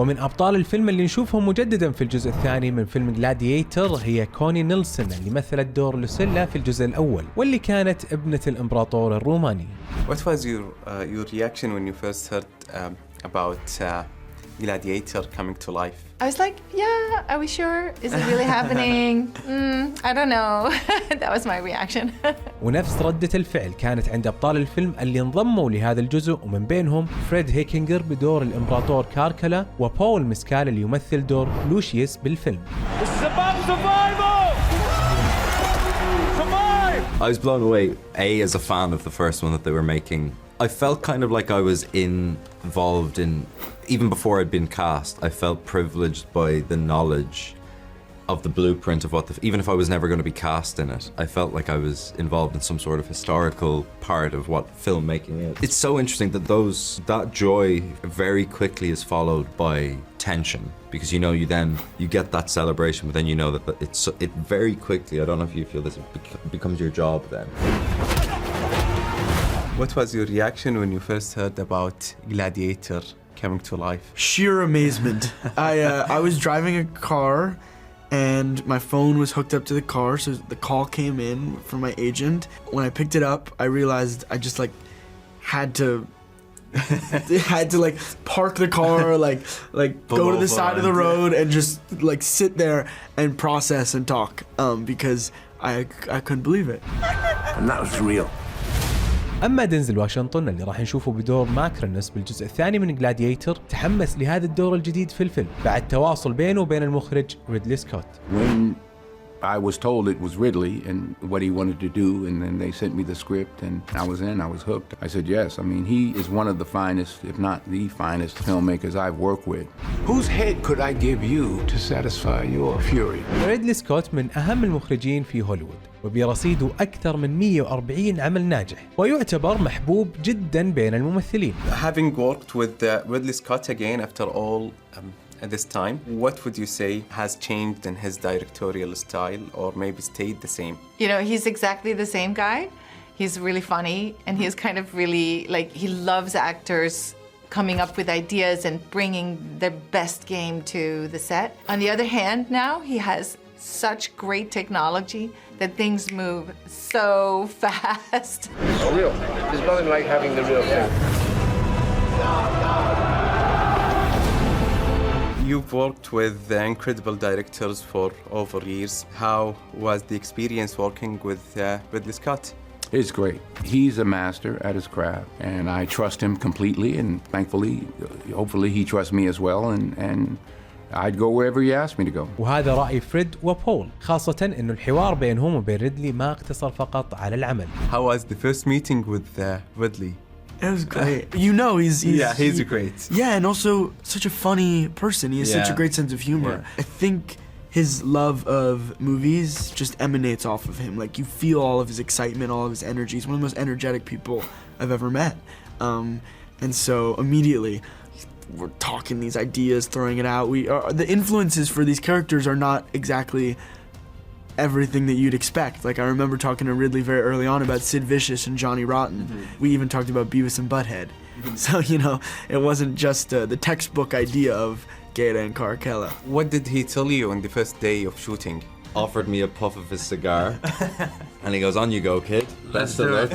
ومن أبطال الفيلم اللي نشوفهم مجددا في الجزء الثاني من فيلم Gladiator هي كوني نيلسون اللي مثلت دور لوسيلا في الجزء الأول واللي كانت ابنة الإمبراطور الروماني. What was your reaction when you first heard about Gladiator coming to life? I was like, yeah, are we sure? Is it really happening? I don't know. That was my reaction. ونفس ردة الفعل كانت عند أبطال الفيلم اللي انضموا لهذا الجزء، ومن بينهم فريد هيكينجر بدور الإمبراطور كاركلا، وبول مسكال اللي يمثل دور لوشيوس بالفيلم. I was blown away, as a fan of the first one that they were making. I felt kind of like I was involved in, even before I'd been cast, I felt privileged by the knowledge of the blueprint of what even if I was never going to be cast in it, I felt like I was involved in some sort of historical part of what filmmaking is. It's so interesting that that joy very quickly is followed by tension, because you get that celebration, but then you know that it very quickly, I don't know if you feel this, it becomes your job then. What was your reaction when you first heard about Gladiator coming to life? Sheer amazement. I was driving a car and my phone was hooked up to the car, so the call came in from my agent. When I picked it up, I realized I just had to park the car, go to the side of the road and just sit there and process and talk, because I couldn't believe it. And that was real. أما دينزل واشنطن اللي راح نشوفه بدور ماكرنس بالجزء الثاني من جلاديتر تحمس لهذا الدور الجديد في الفيلم بعد تواصل بينه وبين المخرج ريدلي سكوت. When I was told it was Ridley and what he wanted to do, and then they sent me the script and I was hooked. I said yes. I mean, he is one of the finest, if not the finest filmmakers I've worked with. Whose head could I give you to satisfy your fury? ريدلي سكوت من أهم المخرجين في هوليوود، وبرصيده أكثر من 140 عمل ناجح، ويعتبر محبوب جدا بين الممثلين. Having worked with Ridley Scott again after all at this time, what would you say has changed in his directorial style or maybe stayed the same? You know, he's exactly the same guy. He's really funny and he's kind of really, he loves actors coming up with ideas and bringing their best game to the set. On the other hand, now he has such great technology that things move so fast. Oh, real. There's nothing like having the real thing. You've worked with incredible directors for over years. How was the experience working with Ridley Scott? It's great. He's a master at his craft, and I trust him completely, and thankfully, hopefully he trusts me as well, and I'd go wherever he asked me to go. وهذا رأي فريد وبول، خاصة إنه الحوار بينهم وبين ريدلي ما اقتصر فقط على العمل. How was the first meeting with Ridley? It was great. He's great. Yeah, and also such a funny person. He has such a great sense of humor. Yeah. I think his love of movies just emanates off of him. You feel all of his excitement, all of his energy. He's one of the most energetic people I've ever met. And so immediately we're talking these ideas, throwing it out. The influences for these characters are not exactly everything that you'd expect. I remember talking to Ridley very early on about Sid Vicious and Johnny Rotten. We even talked about Beavis and Butthead. So, it wasn't just the textbook idea of Gaeta and Caracalla. What did he tell you on the first day of shooting? Offered me a puff of his cigar and he goes, on you go, kid. Best of luck.